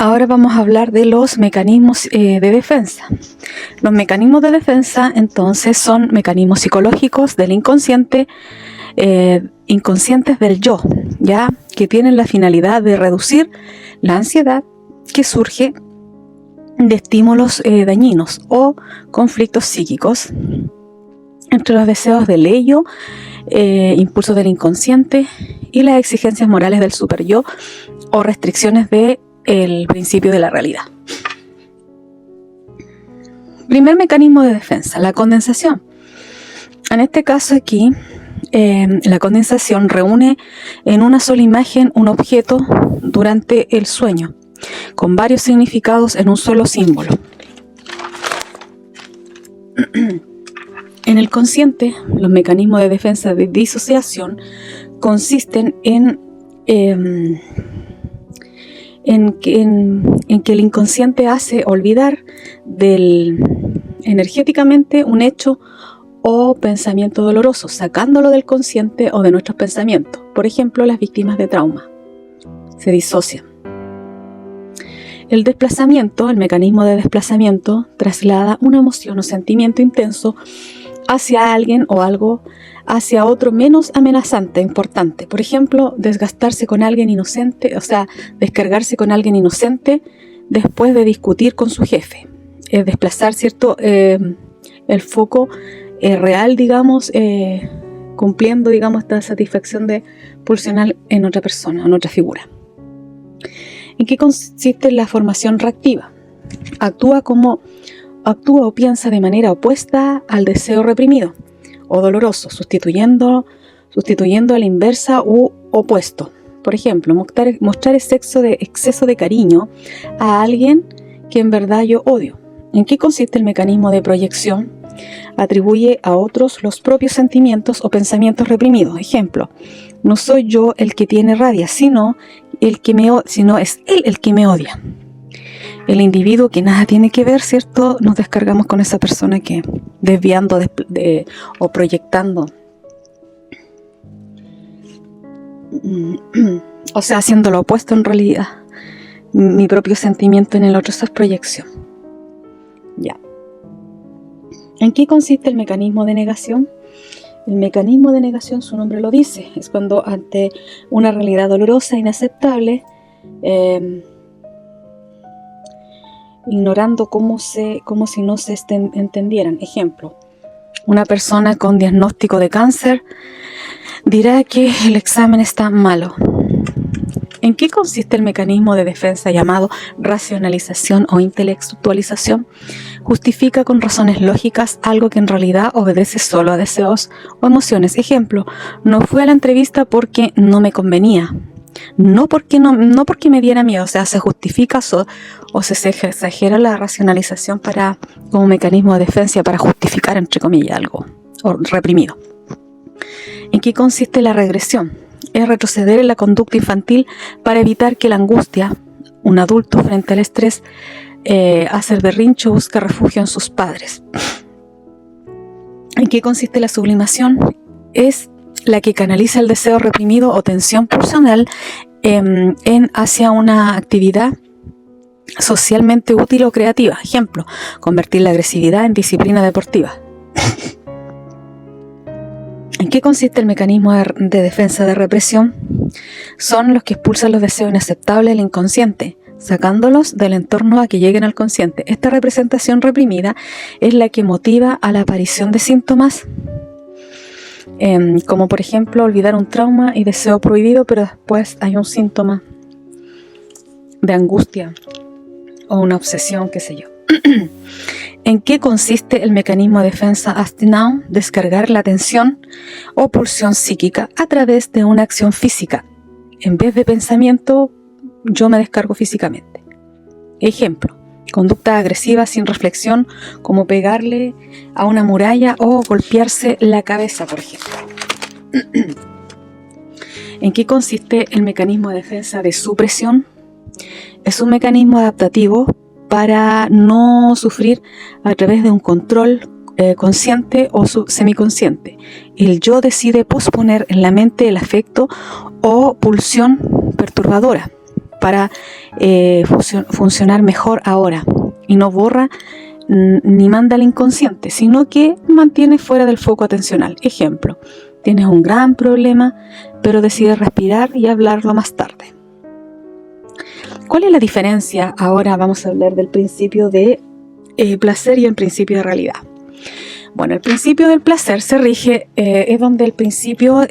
Ahora vamos a hablar de los mecanismos de defensa. Los mecanismos de defensa, entonces, son mecanismos psicológicos del inconsciente, inconscientes del yo, ya que tienen la finalidad de reducir la ansiedad que surge de estímulos dañinos o conflictos psíquicos entre los deseos del ello, impulsos del inconsciente y las exigencias morales del superyo o restricciones del principio de la realidad. Primer mecanismo de defensa, la condensación. En este caso aquí, la condensación reúne en una sola imagen un objeto durante el sueño, con varios significados en un solo símbolo. En el consciente, los mecanismos de defensa de disociación consisten en que el inconsciente hace olvidar energéticamente un hecho o pensamiento doloroso, sacándolo del consciente o de nuestros pensamientos. Por ejemplo, las víctimas de trauma se disocian. El desplazamiento, el mecanismo de desplazamiento, traslada una emoción o sentimiento intenso hacia alguien o algo, hacia otro menos amenazante, importante. Por ejemplo, desgastarse con alguien inocente, o sea, descargarse con alguien inocente después de discutir con su jefe. Desplazar, ¿cierto? El foco real, digamos, cumpliendo, digamos, esta satisfacción pulsional en otra persona, en otra figura. ¿En qué consiste la formación reactiva? Actúa o piensa de manera opuesta al deseo reprimido o doloroso, sustituyendo a la inversa u opuesto. Por ejemplo, mostrar exceso de cariño a alguien que en verdad yo odio. ¿En qué consiste el mecanismo de proyección? Atribuye a otros los propios sentimientos o pensamientos reprimidos. Ejemplo, no soy yo el que tiene rabia, sino es él el que me odia. El individuo que nada tiene que ver, ¿cierto? Nos descargamos con esa persona que desviando o proyectando, o sea, haciendo lo opuesto en realidad. Mi propio sentimiento en el otro, esa es proyección. Ya. ¿En qué consiste el mecanismo de negación? El mecanismo de negación, su nombre lo dice, es cuando ante una realidad dolorosa e inaceptable, ignorando como si no se entendieran. Ejemplo, una persona con diagnóstico de cáncer dirá que el examen está malo. ¿En qué consiste el mecanismo de defensa llamado racionalización o intelectualización? Justifica con razones lógicas algo que en realidad obedece solo a deseos o emociones. Ejemplo, no fui a la entrevista porque no me convenía. No porque me diera miedo, o sea, se justifica o se exagera la racionalización como mecanismo de defensa para justificar, entre comillas, algo reprimido. ¿En qué consiste la regresión? Es retroceder en la conducta infantil para evitar que la angustia, un adulto frente al estrés, hace el berrinche o busca refugio en sus padres. ¿En qué consiste la sublimación? Es la que canaliza el deseo reprimido o tensión pulsional hacia una actividad socialmente útil o creativa. Ejemplo, convertir la agresividad en disciplina deportiva. ¿En qué consiste el mecanismo de defensa de represión? Son los que expulsan los deseos inaceptables del inconsciente, sacándolos del entorno a que lleguen al consciente. Esta representación reprimida es la que motiva a la aparición de síntomas, como por ejemplo olvidar un trauma y deseo prohibido, pero después hay un síntoma de angustia o una obsesión, qué sé yo. ¿En qué consiste el mecanismo de defensa Astineau? Descargar la tensión o pulsión psíquica a través de una acción física. En vez de pensamiento, yo me descargo físicamente. Ejemplo, conducta agresiva sin reflexión, como pegarle a una muralla o golpearse la cabeza, por ejemplo. ¿En qué consiste el mecanismo de defensa de supresión? Es un mecanismo adaptativo para no sufrir a través de un control consciente o semiconsciente. El yo decide posponer en la mente el afecto o pulsión perturbadora. para funcionar mejor ahora, y no borra ni manda al inconsciente, sino que mantiene fuera del foco atencional. Ejemplo, tienes un gran problema, pero decides respirar y hablarlo más tarde. ¿Cuál es la diferencia? Ahora vamos a hablar del principio de placer y el principio de realidad. Bueno, el principio del placer se rige, es donde el principio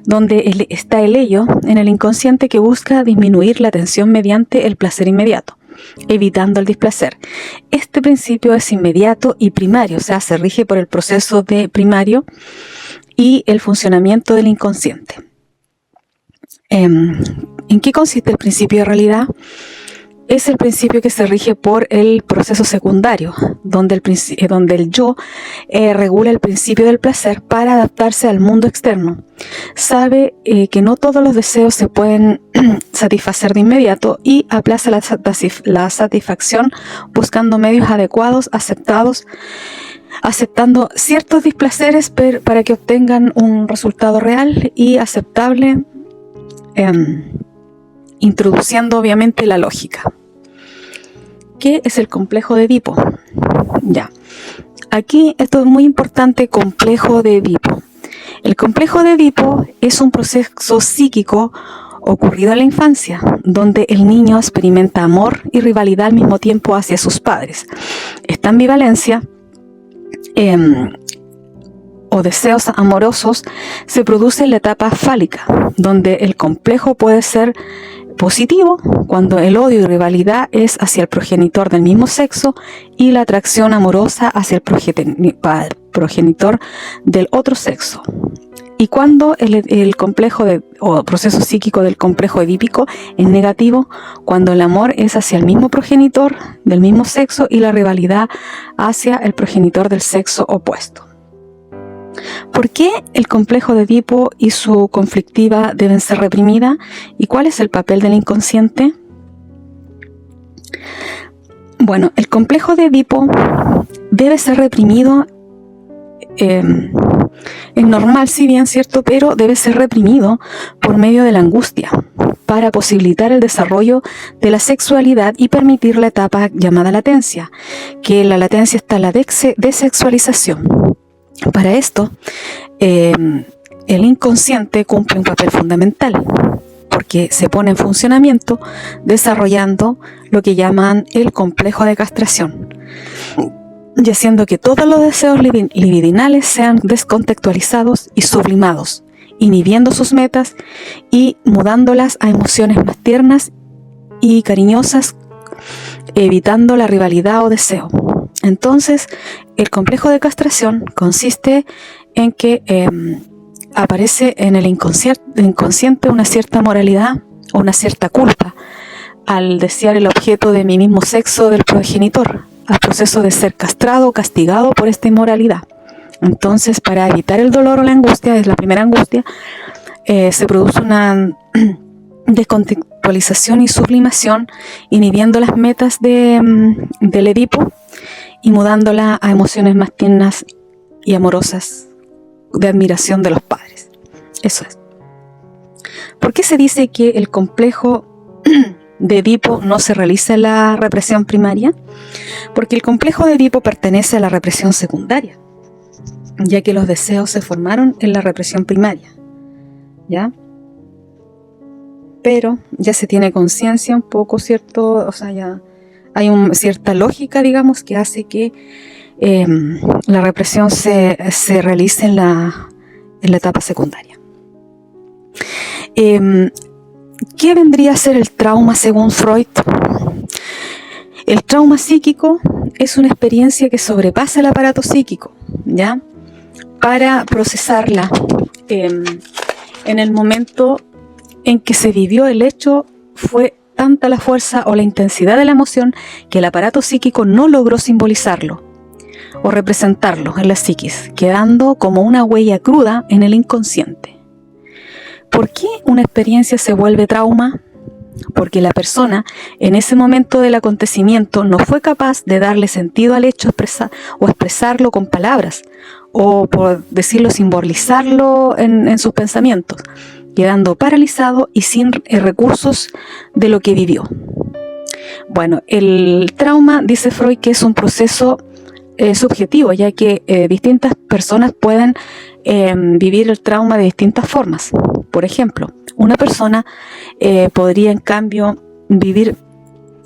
donde está el ello en el inconsciente que busca disminuir la tensión mediante el placer inmediato, evitando el displacer. Este principio es inmediato y primario, o sea, se rige por el proceso de primario y el funcionamiento del inconsciente. ¿En qué consiste el principio de realidad? Es el principio que se rige por el proceso secundario, donde el yo regula el principio del placer para adaptarse al mundo externo. Sabe que no todos los deseos se pueden satisfacer de inmediato y aplaza la satisfacción buscando medios adecuados, aceptando ciertos displaceres para que obtengan un resultado real y aceptable, introduciendo obviamente la lógica. ¿Qué es el complejo de Edipo? Ya. Aquí esto es muy importante, complejo de Edipo. El complejo de Edipo es un proceso psíquico ocurrido en la infancia, donde el niño experimenta amor y rivalidad al mismo tiempo hacia sus padres. Esta ambivalencia o deseos amorosos se produce en la etapa fálica, donde el complejo puede ser positivo cuando el odio y rivalidad es hacia el progenitor del mismo sexo y la atracción amorosa hacia el progenitor del otro sexo. Y cuando el complejo o proceso psíquico del complejo edípico es negativo, cuando el amor es hacia el mismo progenitor del mismo sexo y la rivalidad hacia el progenitor del sexo opuesto. ¿Por qué el complejo de Edipo y su conflictiva deben ser reprimidas? ¿Y cuál es el papel del inconsciente? Bueno, el complejo de Edipo debe ser reprimido. Es normal, si bien cierto, pero debe ser reprimido por medio de la angustia para posibilitar el desarrollo de la sexualidad y permitir la etapa llamada latencia, que en la latencia está la desexualización. Para esto, el inconsciente cumple un papel fundamental, porque se pone en funcionamiento desarrollando lo que llaman el complejo de castración, y haciendo que todos los deseos libidinales sean descontextualizados y sublimados, inhibiendo sus metas y mudándolas a emociones más tiernas y cariñosas, evitando la rivalidad o deseo. Entonces, el complejo de castración consiste en que aparece en el inconsciente una cierta moralidad o una cierta culpa al desear el objeto de mi mismo sexo del progenitor, al proceso de ser castrado o castigado por esta inmoralidad. Entonces, para evitar el dolor o la angustia, es la primera angustia, se produce una descontextualización y sublimación, inhibiendo las metas del Edipo y mudándola a emociones más tiernas y amorosas de admiración de los padres. Eso es. ¿Por qué se dice que el complejo de Edipo no se realiza en la represión primaria? Porque el complejo de Edipo pertenece a la represión secundaria, ya que los deseos se formaron en la represión primaria, ¿ya? Pero ya se tiene conciencia un poco, ¿cierto? O sea, ya hay cierta lógica, digamos, que hace que la represión se realice en la etapa secundaria. ¿Qué vendría a ser el trauma según Freud? El trauma psíquico es una experiencia que sobrepasa el aparato psíquico, ¿ya? Para procesarla en el momento en que se vivió el hecho, fue tanta la fuerza o la intensidad de la emoción que el aparato psíquico no logró simbolizarlo o representarlo en la psiquis, quedando como una huella cruda en el inconsciente. ¿Por qué una experiencia se vuelve trauma? Porque la persona en ese momento del acontecimiento no fue capaz de darle sentido al hecho o expresarlo con palabras, o por decirlo, simbolizarlo en sus pensamientos. quedando paralizado y sin recursos de lo que vivió. Bueno, el trauma, dice Freud, que es un proceso subjetivo, ya que distintas personas pueden vivir el trauma de distintas formas. Por ejemplo, una persona podría en cambio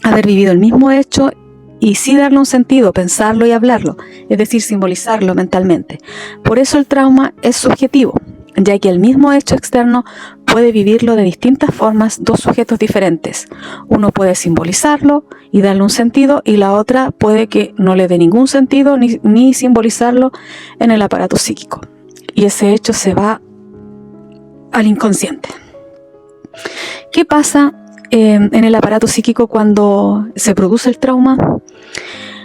haber vivido el mismo hecho y sí darle un sentido, pensarlo y hablarlo, es decir, simbolizarlo mentalmente. Por eso el trauma es subjetivo, ya que el mismo hecho externo puede vivirlo de distintas formas dos sujetos diferentes. Uno puede simbolizarlo y darle un sentido, y la otra puede que no le dé ningún sentido ni simbolizarlo en el aparato psíquico. Y ese hecho se va al inconsciente. ¿Qué pasa en el aparato psíquico cuando se produce el trauma?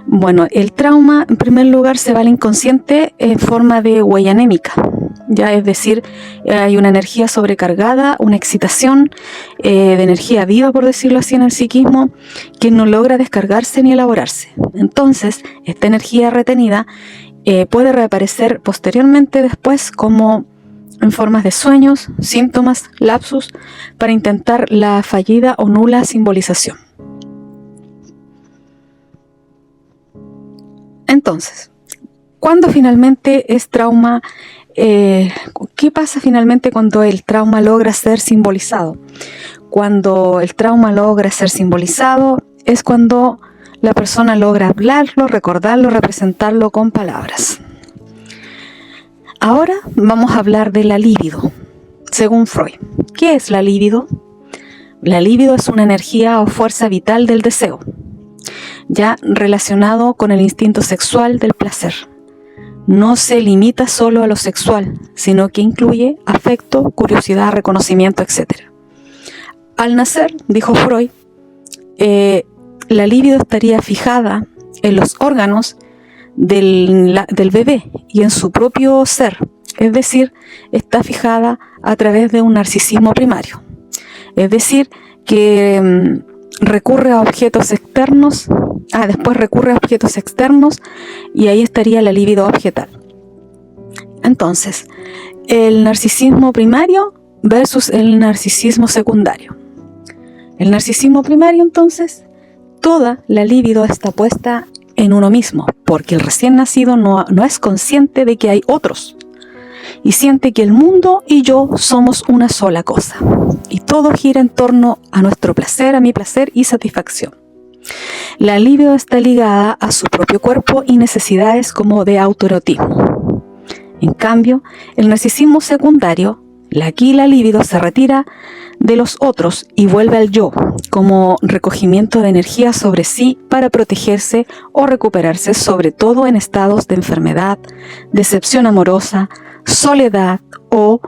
Bueno, el trauma en primer lugar se va al inconsciente en forma de huella anémica, ya, es decir, hay una energía sobrecargada, una excitación de energía viva, por decirlo así, en el psiquismo, que no logra descargarse ni elaborarse. Entonces, esta energía retenida puede reaparecer posteriormente después como en formas de sueños, síntomas, lapsus, para intentar la fallida o nula simbolización. Entonces, ¿cuándo finalmente es trauma? ¿Qué pasa finalmente cuando el trauma logra ser simbolizado? Cuando el trauma logra ser simbolizado es cuando la persona logra hablarlo, recordarlo, representarlo con palabras. Ahora vamos a hablar de la libido, según Freud. ¿Qué es la libido? La libido es una energía o fuerza vital del deseo, ya relacionado con el instinto sexual del placer. No se limita solo a lo sexual, sino que incluye afecto, curiosidad, reconocimiento, etc. Al nacer, dijo Freud, la libido estaría fijada en los órganos del bebé y en su propio ser, es decir, está fijada a través de un narcisismo primario, es decir, que recurre a objetos externos, después recurre a objetos externos y ahí estaría la libido objetal. Entonces, el narcisismo primario versus el narcisismo secundario. El narcisismo primario, entonces, toda la libido está puesta en uno mismo, porque el recién nacido no es consciente de que hay otros y siente que el mundo y yo somos una sola cosa y todo gira en torno a nuestro placer, a mi placer y satisfacción. La libido está ligada a su propio cuerpo y necesidades como de autoerotismo. En cambio, el narcisismo secundario, aquí la libido se retira de los otros y vuelve al yo, como recogimiento de energía sobre sí para protegerse o recuperarse, sobre todo en estados de enfermedad, decepción amorosa, soledad o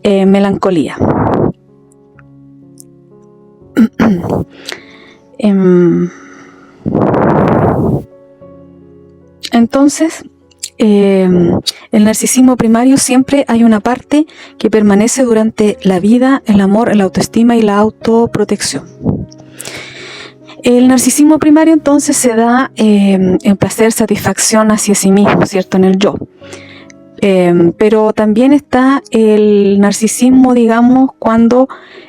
melancolía. Entonces, el narcisismo primario siempre hay una parte que permanece durante la vida, el amor, la autoestima y la autoprotección. El narcisismo primario entonces se da en placer, satisfacción hacia sí mismo, ¿cierto? En el yo. Pero también está el narcisismo, digamos, cuando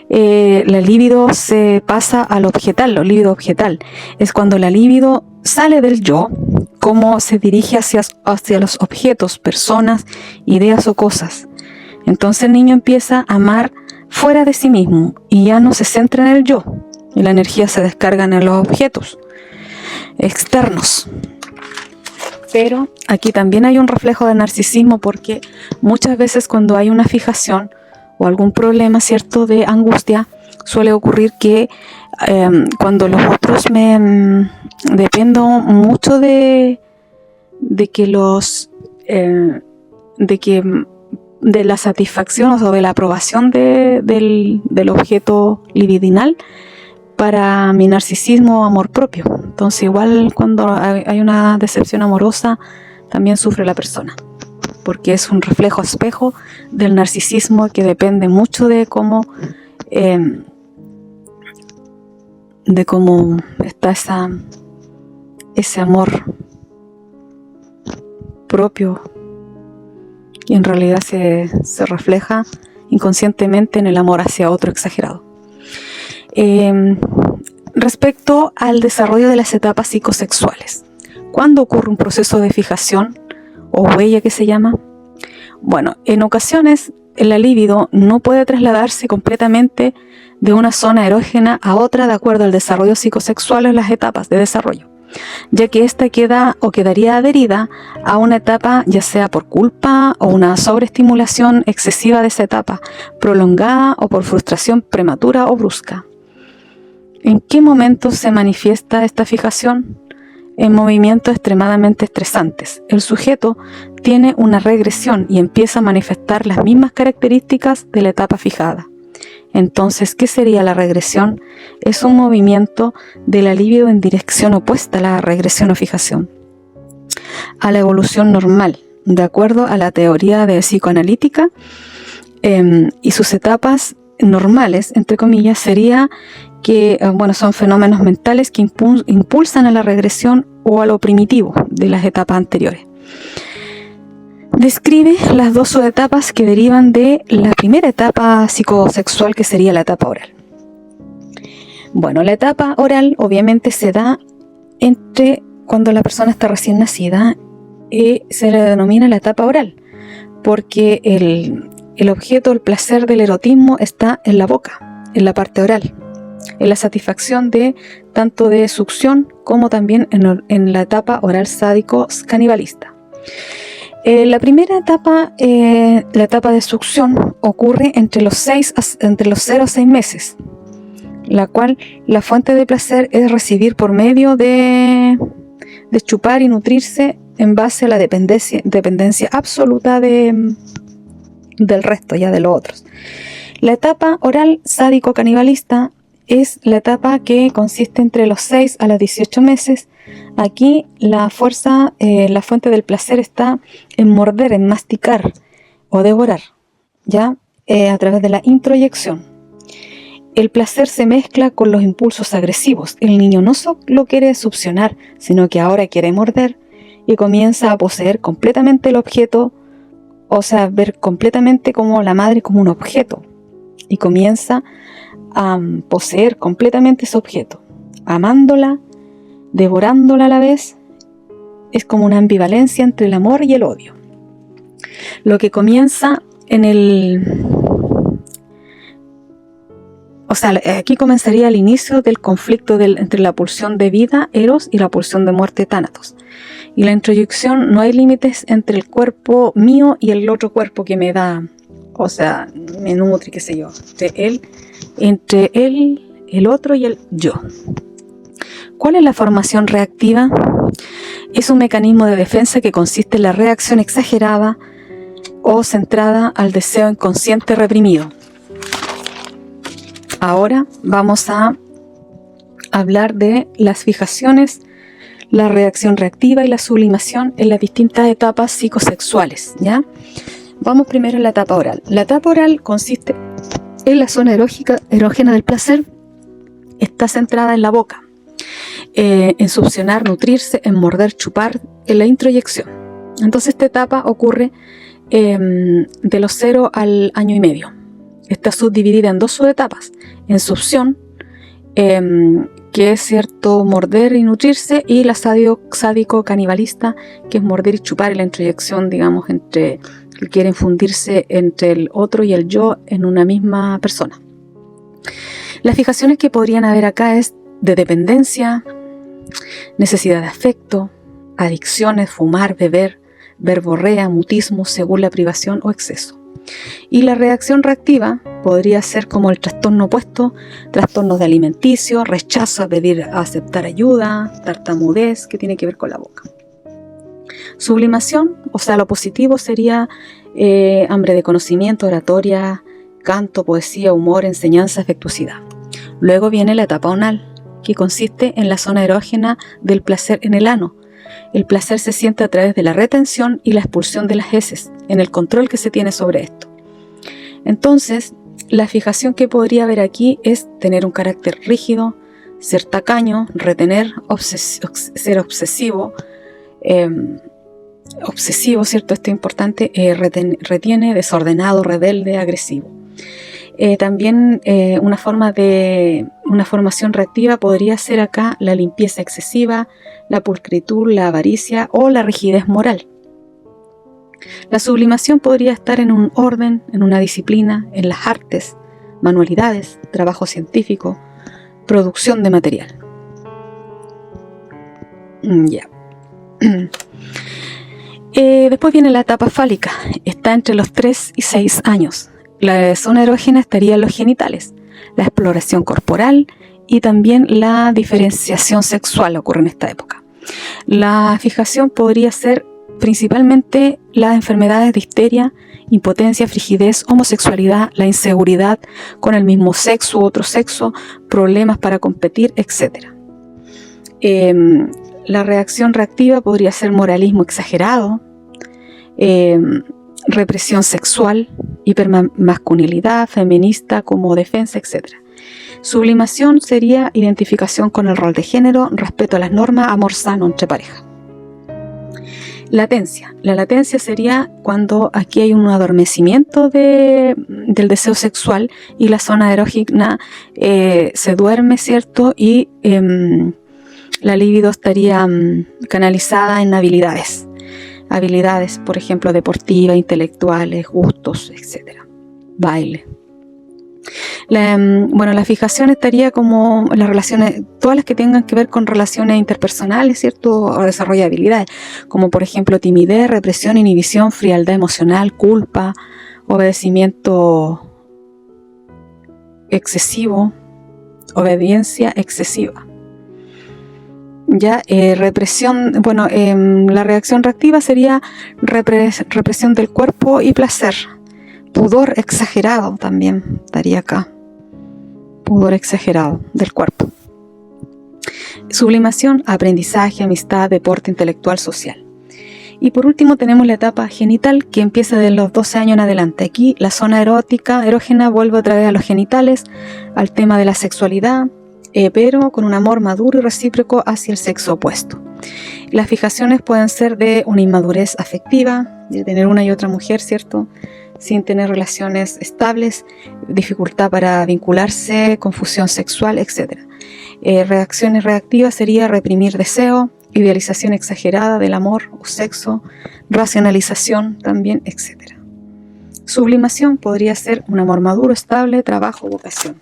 la libido se pasa al objetal, lo libido objetal. Es cuando la libido sale del yo, como se dirige hacia los objetos, personas, ideas o cosas. Entonces el niño empieza a amar fuera de sí mismo y ya no se centra en el yo. Y la energía se descarga en los objetos externos. Pero aquí también hay un reflejo de narcisismo, porque muchas veces cuando hay una fijación o algún problema, ¿cierto?, de angustia, suele ocurrir que cuando los otros dependo mucho de la satisfacción o de la aprobación del objeto libidinal para mi narcisismo o amor propio. Entonces igual cuando hay una decepción amorosa también sufre la persona, porque es un reflejo espejo del narcisismo que depende mucho de cómo está ese amor propio, y en realidad se refleja inconscientemente en el amor hacia otro exagerado. Respecto al desarrollo de las etapas psicosexuales, ¿cuándo ocurre un proceso de fijación o huella que se llama? Bueno, en ocasiones la libido no puede trasladarse completamente de una zona erógena a otra de acuerdo al desarrollo psicosexual en las etapas de desarrollo, ya que ésta queda o quedaría adherida a una etapa ya sea por culpa o una sobreestimulación excesiva de esa etapa, prolongada o por frustración prematura o brusca. ¿En qué momento se manifiesta esta fijación? En movimientos extremadamente estresantes. El sujeto tiene una regresión y empieza a manifestar las mismas características de la etapa fijada. Entonces, ¿qué sería la regresión? Es un movimiento de la libido en dirección opuesta a la regresión o fijación, a la evolución normal, de acuerdo a la teoría de psicoanalítica, y sus etapas normales, entre comillas, sería que son fenómenos mentales que impulsan a la regresión o a lo primitivo de las etapas anteriores. Describe las dos subetapas que derivan de la primera etapa psicosexual, que sería la etapa oral. Bueno, la etapa oral obviamente se da entre cuando la persona está recién nacida, y se le denomina la etapa oral, porque el objeto, el placer del erotismo está en la boca, en la parte oral, en la satisfacción de tanto de succión como también en la etapa oral sádico canibalista. La primera etapa, la etapa de succión, ocurre entre los 0 a 6 meses, la cual la fuente de placer es recibir por medio de chupar y nutrirse en base a la dependencia absoluta del resto, ya de los otros. La etapa oral sádico canibalista es la etapa que consiste entre los 6 a los 18 meses. Aquí la fuente del placer está en morder, en masticar o devorar, ¿ya? A través de la introyección. El placer se mezcla con los impulsos agresivos. El niño no solo quiere succionar, sino que ahora quiere morder y comienza a poseer completamente el objeto, o sea, ver completamente como la madre como un objeto, y comienza a poseer completamente ese objeto, amándola, devorándola a la vez. Es como una ambivalencia entre el amor y el odio. Lo que comienza aquí comenzaría el inicio del conflicto entre la pulsión de vida, Eros, y la pulsión de muerte, Tánatos. Y la introyección, no hay límites entre el cuerpo mío y el otro cuerpo que me da, o sea, me nutre, qué sé yo, entre él, el otro y el yo. ¿Cuál es la formación reactiva? Es un mecanismo de defensa que consiste en la reacción exagerada o centrada al deseo inconsciente reprimido. Ahora vamos a hablar de las fijaciones, la reacción reactiva y la sublimación en las distintas etapas psicosexuales, ¿ya? Vamos primero a la etapa oral. La etapa oral consiste en la zona erógena del placer, está centrada en la boca, en succionar, nutrirse, en morder, chupar, en la introyección. Entonces esta etapa ocurre de los 0 al año y medio. Está subdividida en dos subetapas: en succión, que es cierto morder y nutrirse, y la sádico canibalista, que es morder y chupar, y la introyección, digamos, que quiere infundirse entre el otro y el yo en una misma persona. Las fijaciones que podrían haber acá es de dependencia, necesidad de afecto, adicciones, fumar, beber, verborrea, mutismo según la privación o exceso. Y la reacción reactiva podría ser como el trastorno opuesto: trastornos de alimenticio, rechazo a aceptar ayuda, tartamudez, que tiene que ver con la boca. Sublimación, o sea, lo positivo sería hambre de conocimiento, oratoria, canto, poesía, humor, enseñanza, afectuosidad. Luego viene la etapa anal, que consiste en la zona erógena del placer en el ano. El placer se siente a través de la retención y la expulsión de las heces, en el control que se tiene sobre esto. Entonces, la fijación que podría haber aquí es tener un carácter rígido, ser tacaño, retener, ser obsesivo, ¿cierto? Esto es importante, retiene, desordenado, rebelde, agresivo. También una formación reactiva podría ser acá la limpieza excesiva, la pulcritud, la avaricia o la rigidez moral. La sublimación podría estar en un orden, en una disciplina, en las artes, manualidades, trabajo científico, producción de material. Ya. Después viene la etapa fálica, está entre los 3 y 6 años. La zona erógena estaría en los genitales, la exploración corporal y también la diferenciación sexual ocurre en esta época. La fijación podría ser principalmente las enfermedades de histeria, impotencia, frigidez, homosexualidad, la inseguridad con el mismo sexo u otro sexo, problemas para competir, etc. La reacción reactiva podría ser moralismo exagerado, represión sexual, hipermasculinidad, feminista como defensa, etc. Sublimación sería identificación con el rol de género, respeto a las normas, amor sano entre pareja. Latencia. La latencia sería cuando aquí hay un adormecimiento del deseo sexual y la zona erógena se duerme, ¿cierto? Y la libido estaría canalizada en habilidades, por ejemplo, deportivas, intelectuales, gustos, etc. Baile. La fijación estaría como las relaciones, todas las que tengan que ver con relaciones interpersonales, ¿cierto? O desarrollo de habilidades, como por ejemplo timidez, represión, inhibición, frialdad emocional, culpa, obedecimiento excesivo, obediencia excesiva. Ya, represión, la reacción reactiva sería represión del cuerpo y placer. Pudor exagerado también estaría acá. Pudor exagerado del cuerpo. Sublimación, aprendizaje, amistad, deporte intelectual, social. Y por último tenemos la etapa genital que empieza de los 12 años en adelante. Aquí la zona erógena vuelve otra vez a los genitales, al tema de la sexualidad, pero con un amor maduro y recíproco hacia el sexo opuesto. Las fijaciones pueden ser de una inmadurez afectiva, de tener una y otra mujer, ¿cierto?, sin tener relaciones estables, dificultad para vincularse, confusión sexual, etc. Reacciones reactivas sería reprimir deseo, idealización exagerada del amor o sexo, racionalización también, etc. Sublimación podría ser un amor maduro, estable, trabajo, vocación.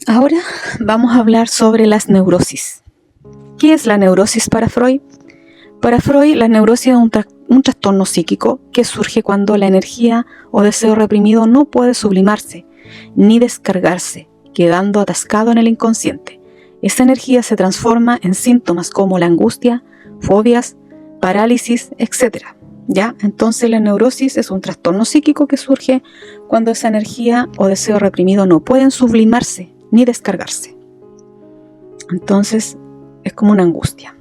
Ahora vamos a hablar sobre las neurosis. ¿Qué es la neurosis para Freud? Para Freud, la neurosis es un trastorno psíquico que surge cuando la energía o deseo reprimido no puede sublimarse ni descargarse, quedando atascado en el inconsciente. Esa energía se transforma en síntomas como la angustia, fobias, parálisis, etc. ¿Ya? Entonces la neurosis es un trastorno psíquico que surge cuando esa energía o deseo reprimido no pueden sublimarse ni descargarse. Entonces es como una angustia.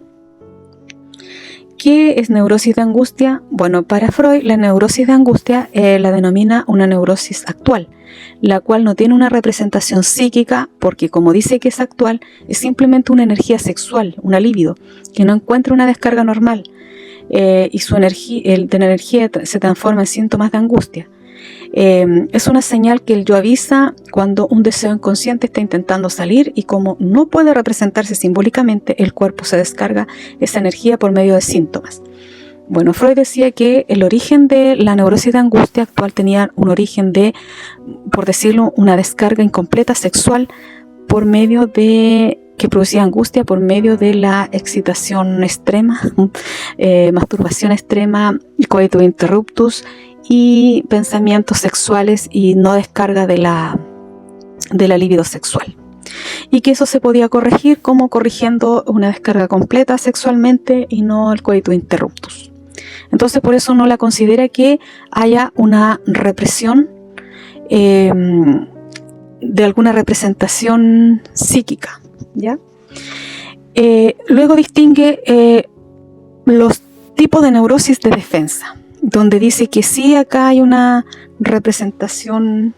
¿Qué es neurosis de angustia? Bueno, para Freud la neurosis de angustia la denomina una neurosis actual, la cual no tiene una representación psíquica porque, como dice que es actual, es simplemente una energía sexual, una libido, que no encuentra una descarga normal y su energía se transforma en síntomas de angustia. Es una señal que el yo avisa cuando un deseo inconsciente está intentando salir y como no puede representarse simbólicamente, el cuerpo se descarga esa energía por medio de síntomas. Bueno, Freud decía que el origen de la neurosis de angustia actual tenía un origen de, por decirlo, una descarga incompleta sexual por medio de que producía angustia por medio de la excitación extrema, masturbación extrema, coitus interruptus y pensamientos sexuales y no descarga de la libido sexual. Y que eso se podía corregir como corrigiendo una descarga completa sexualmente y no el coitus interruptus. Entonces por eso no la considera que haya una represión de alguna representación psíquica, ¿ya? Luego distingue los tipos de neurosis de defensa, donde dice que sí acá hay una representación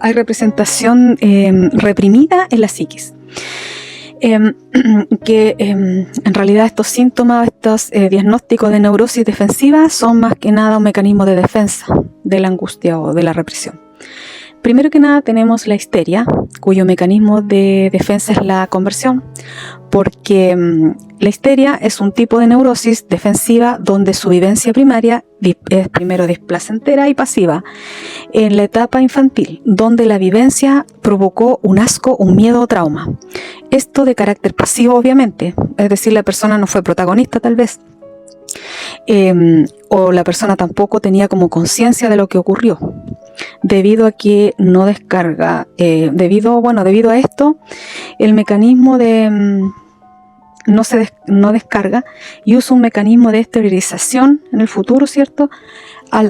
hay representación reprimida en la psiquis. En realidad estos síntomas, estos diagnósticos de neurosis defensiva son más que nada un mecanismo de defensa de la angustia o de la represión. Primero que nada tenemos la histeria, cuyo mecanismo de defensa es la conversión, porque la histeria es un tipo de neurosis defensiva donde su vivencia primaria es primero displacentera y pasiva en la etapa infantil, donde la vivencia provocó un asco, un miedo o trauma. Esto de carácter pasivo, obviamente, es decir, la persona no fue protagonista tal vez, o la persona tampoco tenía como conciencia de lo que ocurrió, debido a que no descarga, debido a esto, el mecanismo no descarga y usa un mecanismo de exteriorización en el futuro, ¿cierto?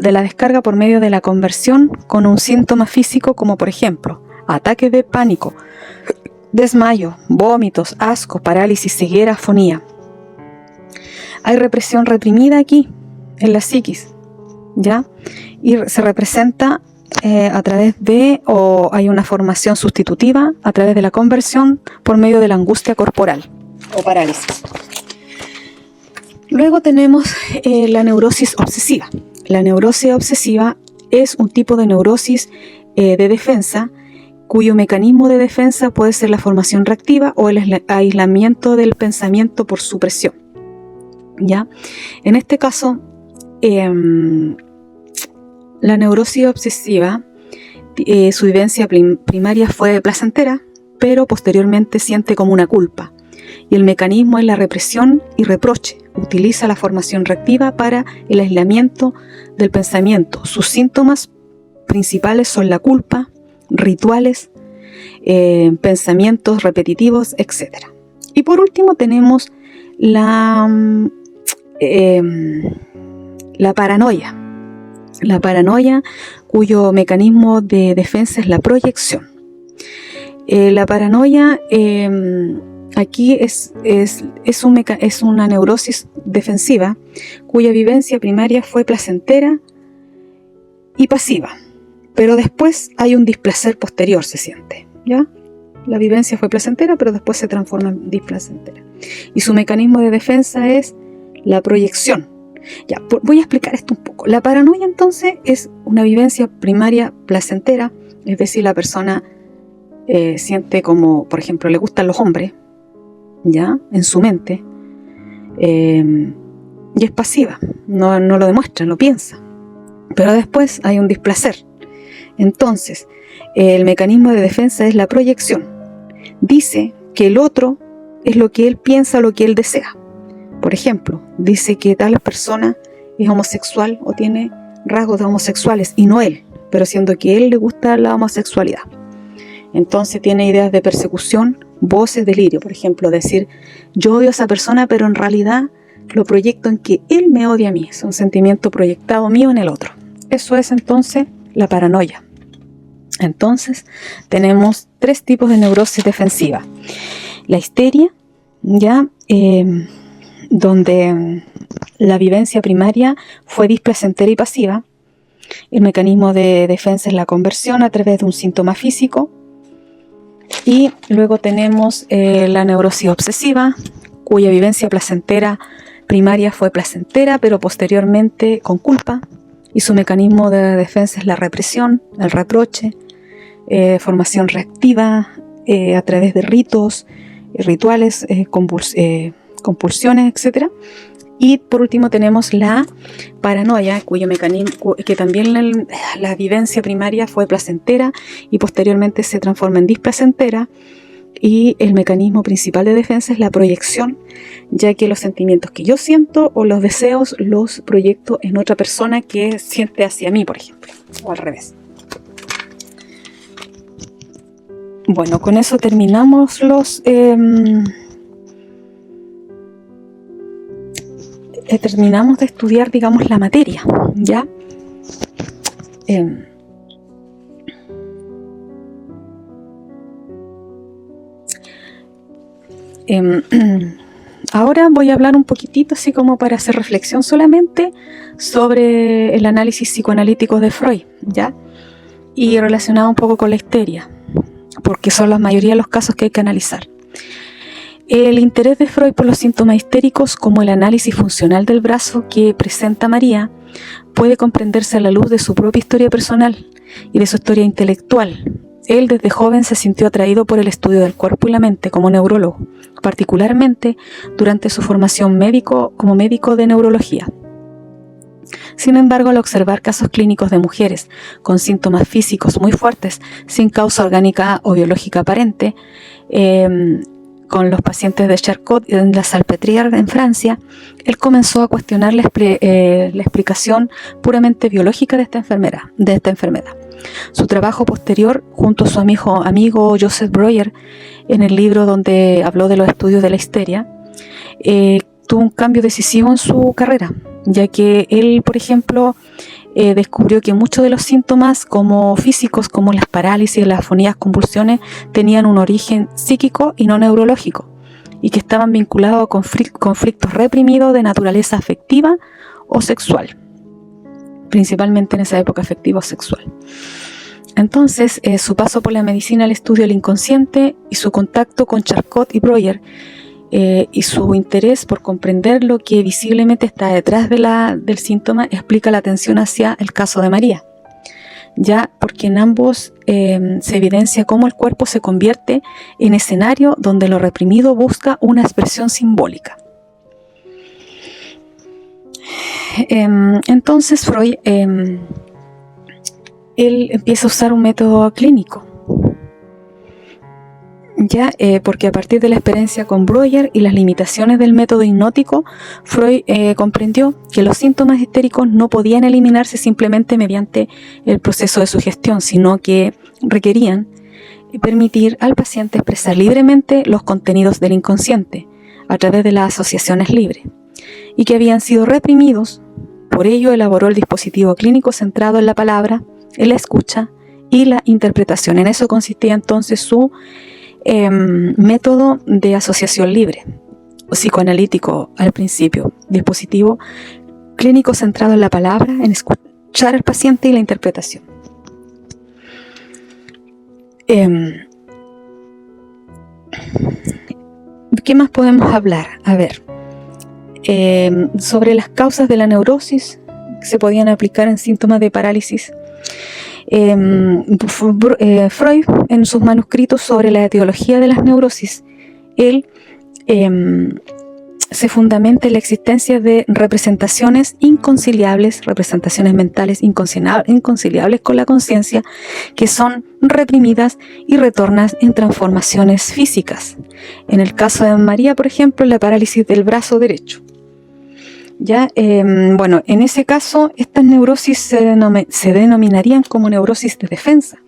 De la descarga por medio de la conversión con un síntoma físico como por ejemplo ataque de pánico, desmayo, vómitos, asco, parálisis, ceguera, afonía. Hay represión reprimida aquí en la psiquis, ¿ya? Y se representa a través de, o hay una formación sustitutiva a través de la conversión por medio de la angustia corporal o parálisis. Luego tenemos la neurosis obsesiva. La neurosis obsesiva es un tipo de neurosis de defensa cuyo mecanismo de defensa puede ser la formación reactiva o el aislamiento del pensamiento por supresión, ¿ya? En este caso, la neurosis obsesiva, su vivencia primaria fue placentera, pero posteriormente siente como una culpa. Y el mecanismo es la represión y reproche. Utiliza la formación reactiva para el aislamiento del pensamiento. Sus síntomas principales son la culpa, rituales, pensamientos repetitivos, etc. Y por último tenemos la paranoia. La paranoia, cuyo mecanismo de defensa es la proyección. La paranoia aquí es una neurosis defensiva cuya vivencia primaria fue placentera y pasiva, pero después hay un displacer posterior, se siente, ¿ya? La vivencia fue placentera, pero después se transforma en displacentera. Y su mecanismo de defensa es la proyección. Ya, voy a explicar esto un poco. La paranoia entonces es una vivencia primaria placentera, es decir, la persona siente como, por ejemplo, le gustan los hombres, ¿ya? En su mente, y es pasiva, no lo demuestra, lo piensa, pero después hay un displacer. Entonces, el mecanismo de defensa es la proyección. Dice que el otro es lo que él piensa o lo que él desea. Por ejemplo, dice que tal persona es homosexual o tiene rasgos de homosexuales y no él, pero siendo que a él le gusta la homosexualidad. Entonces tiene ideas de persecución, voces, delirio. Por ejemplo, decir, yo odio a esa persona, pero en realidad lo proyecto en que él me odia a mí. Es un sentimiento proyectado mío en el otro. Eso es entonces la paranoia. Entonces tenemos tres tipos de neurosis defensiva. La histeria, ¿ya? Donde la vivencia primaria fue displacentera y pasiva. El mecanismo de defensa es la conversión a través de un síntoma físico. Y luego tenemos la neurosis obsesiva, cuya vivencia placentera primaria fue placentera, pero posteriormente con culpa. Y su mecanismo de defensa es la represión, el reproche, formación reactiva a través de ritos, rituales, compulsiones, etc. Y por último tenemos la paranoia, cuyo mecanismo, que también la vivencia primaria fue placentera y posteriormente se transforma en displacentera, y el mecanismo principal de defensa es la proyección, ya que los sentimientos que yo siento o los deseos los proyecto en otra persona que siente hacia mí, por ejemplo, o al revés. Bueno, con eso terminamos terminamos de estudiar, digamos, la materia, ¿ya? Ahora voy a hablar un poquitito, así como para hacer reflexión solamente, sobre el análisis psicoanalítico de Freud, ¿ya? y relacionado un poco con la histeria, porque son la mayoría de los casos que hay que analizar. El interés de Freud por los síntomas histéricos, como el análisis funcional del brazo que presenta María, puede comprenderse a la luz de su propia historia personal y de su historia intelectual. Él desde joven se sintió atraído por el estudio del cuerpo y la mente como neurólogo, particularmente durante su formación como médico de neurología. Sin embargo, al observar casos clínicos de mujeres con síntomas físicos muy fuertes, sin causa orgánica o biológica aparente, con los pacientes de Charcot en la Salpêtrière en Francia, él comenzó a cuestionar la explicación puramente biológica de esta enfermedad. Su trabajo posterior, junto a su amigo Joseph Breuer, en el libro donde habló de los estudios de la histeria, tuvo un cambio decisivo en su carrera, ya que él, por ejemplo, descubrió que muchos de los síntomas físicos, como las parálisis, las afonías, convulsiones, tenían un origen psíquico y no neurológico, y que estaban vinculados a conflictos reprimidos de naturaleza afectiva o sexual, principalmente en esa época afectiva o sexual. Entonces, su paso por la medicina al estudio del inconsciente y su contacto con Charcot y Breuer, y su interés por comprender lo que visiblemente está detrás del síntoma, explica la atención hacia el caso de María, ya porque en ambos se evidencia cómo el cuerpo se convierte en escenario donde lo reprimido busca una expresión simbólica. Entonces Freud él empieza a usar un método clínico, porque a partir de la experiencia con Breuer y las limitaciones del método hipnótico, Freud comprendió que los síntomas histéricos no podían eliminarse simplemente mediante el proceso de sugestión, sino que requerían permitir al paciente expresar libremente los contenidos del inconsciente a través de las asociaciones libres, y que habían sido reprimidos. Por ello elaboró el dispositivo clínico centrado en la palabra, en la escucha y la interpretación. En eso consistía entonces su método de asociación libre, psicoanalítico al principio, dispositivo clínico centrado en la palabra, en escuchar al paciente y la interpretación. ¿Qué más podemos hablar? A ver, sobre las causas de la neurosis que se podían aplicar en síntomas de parálisis. Freud, en sus manuscritos sobre la etiología de las neurosis, él se fundamenta en la existencia de representaciones inconciliables, representaciones mentales inconciliables con la conciencia, que son reprimidas y retornas en transformaciones físicas. En el caso de María, por ejemplo, la parálisis del brazo derecho. En ese caso, estas neurosis se denominarían como neurosis de defensa.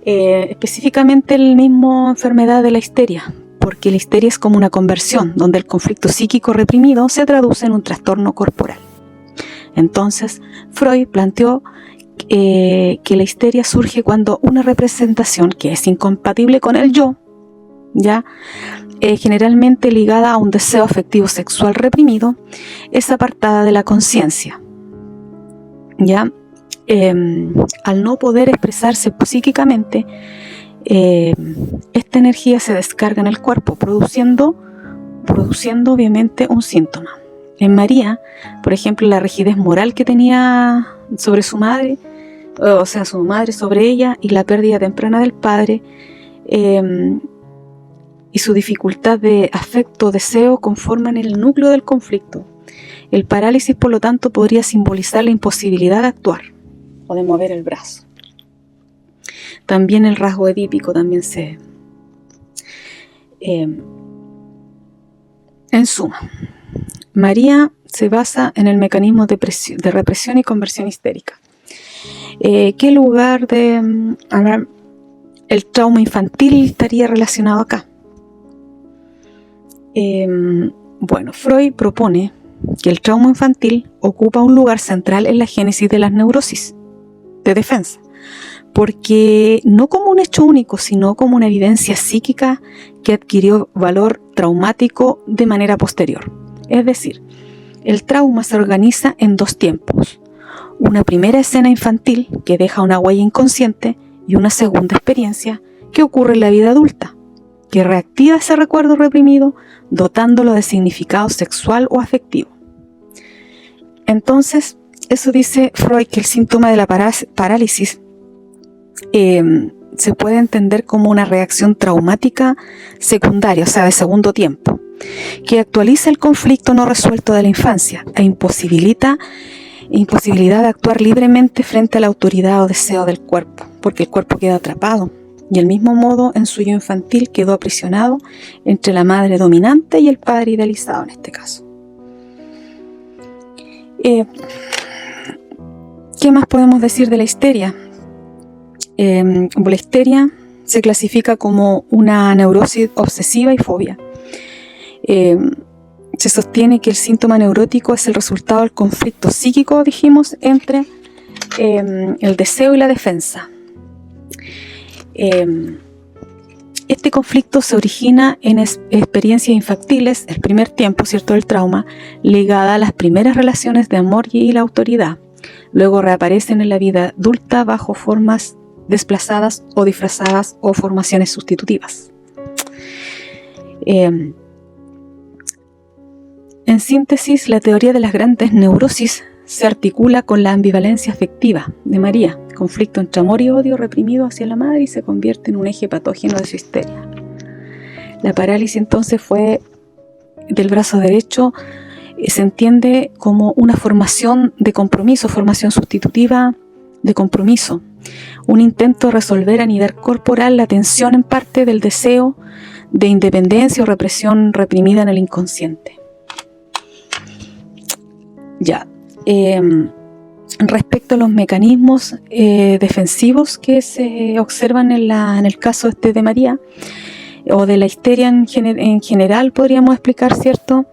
Específicamente la misma enfermedad de la histeria, porque la histeria es como una conversión, donde el conflicto psíquico reprimido se traduce en un trastorno corporal. Entonces, Freud planteó que la histeria surge cuando una representación que es incompatible con el yo, generalmente ligada a un deseo afectivo sexual reprimido, es apartada de la conciencia. Al no poder expresarse psíquicamente, esta energía se descarga en el cuerpo, produciendo obviamente un síntoma. En María, por ejemplo, la rigidez moral que tenía sobre su madre, su madre sobre ella, y la pérdida temprana del padre, y su dificultad de afecto o deseo conforman el núcleo del conflicto. El parálisis, por lo tanto, podría simbolizar la imposibilidad de actuar o de mover el brazo. También el rasgo edípico en suma, María se basa en el mecanismo de represión y conversión histérica. ¿Qué lugar el trauma infantil estaría relacionado acá? Freud propone que el trauma infantil ocupa un lugar central en la génesis de las neurosis de defensa, porque no como un hecho único, sino como una evidencia psíquica que adquirió valor traumático de manera posterior. Es decir, el trauma se organiza en dos tiempos: una primera escena infantil que deja una huella inconsciente y una segunda experiencia que ocurre en la vida adulta, que reactiva ese recuerdo reprimido, dotándolo de significado sexual o afectivo. Entonces, eso dice Freud, que el síntoma de la parálisis se puede entender como una reacción traumática secundaria, o sea, de segundo tiempo, que actualiza el conflicto no resuelto de la infancia e imposibilidad de actuar libremente frente a la autoridad o deseo del cuerpo, porque el cuerpo queda atrapado. Y del mismo modo, en su yo infantil quedó aprisionado entre la madre dominante y el padre idealizado en este caso. ¿Qué más podemos decir de la histeria? La histeria se clasifica como una neurosis obsesiva y fobia. Se sostiene que el síntoma neurótico es el resultado del conflicto psíquico, dijimos, entre el deseo y la defensa. Este conflicto se origina en experiencias infantiles, el primer tiempo, ¿cierto?, del trauma, ligada a las primeras relaciones de amor y la autoridad. Luego reaparecen en la vida adulta bajo formas desplazadas o disfrazadas o formaciones sustitutivas. En síntesis, la teoría de las grandes neurosis se articula con la ambivalencia afectiva de María, conflicto entre amor y odio reprimido hacia la madre, y se convierte en un eje patógeno de su histeria. La parálisis entonces fue del brazo derecho, se entiende como una formación de compromiso, formación sustitutiva de compromiso, un intento de resolver a nivel corporal la tensión en parte del deseo de independencia o represión reprimida en el inconsciente. Ya. Respecto a los mecanismos defensivos que se observan en el caso de María, o de la histeria en general, podríamos explicar, ¿cierto?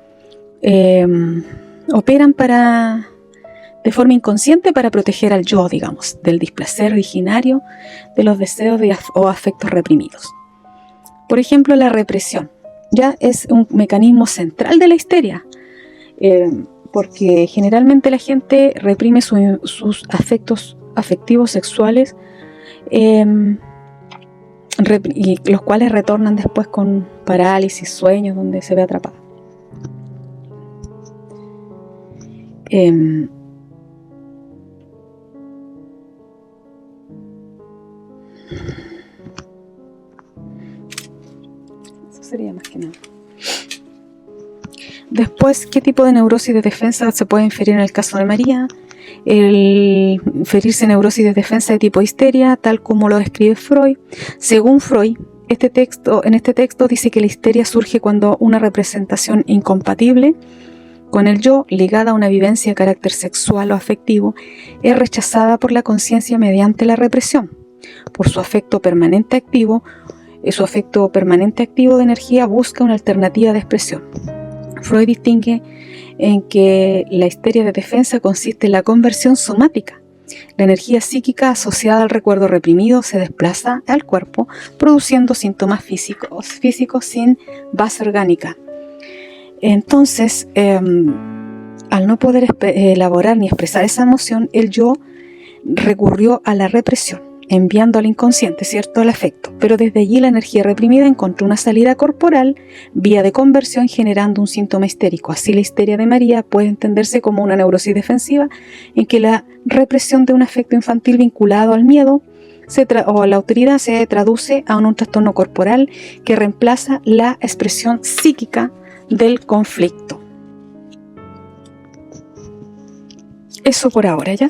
Operan de forma inconsciente para proteger al yo, digamos, del displacer originario de los deseos o afectos reprimidos. Por ejemplo, la represión ya es un mecanismo central de la histeria, porque generalmente la gente reprime sus afectos afectivos sexuales, y los cuales retornan después con parálisis, sueños, donde se ve atrapada. Eso sería más que nada. Después, ¿qué tipo de neurosis de defensa se puede inferir en el caso de María? El inferirse neurosis de defensa de tipo histeria, tal como lo describe Freud. Según Freud, en este texto dice que la histeria surge cuando una representación incompatible con el yo, ligada a una vivencia de carácter sexual o afectivo, es rechazada por la conciencia mediante la represión. Por su afecto permanente activo de energía busca una alternativa de expresión. Freud distingue en que la histeria de defensa consiste en la conversión somática. La energía psíquica asociada al recuerdo reprimido se desplaza al cuerpo, produciendo síntomas físicos sin base orgánica. Entonces, al no poder elaborar ni expresar esa emoción, el yo recurrió a la represión, enviando al inconsciente, ¿cierto?, el afecto. Pero desde allí la energía reprimida encontró una salida corporal, vía de conversión, generando un síntoma histérico. Así la histeria de María puede entenderse como una neurosis defensiva, en que la represión de un afecto infantil vinculado al miedo o a la autoridad se traduce a un trastorno corporal que reemplaza la expresión psíquica del conflicto. Eso por ahora, ¿ya?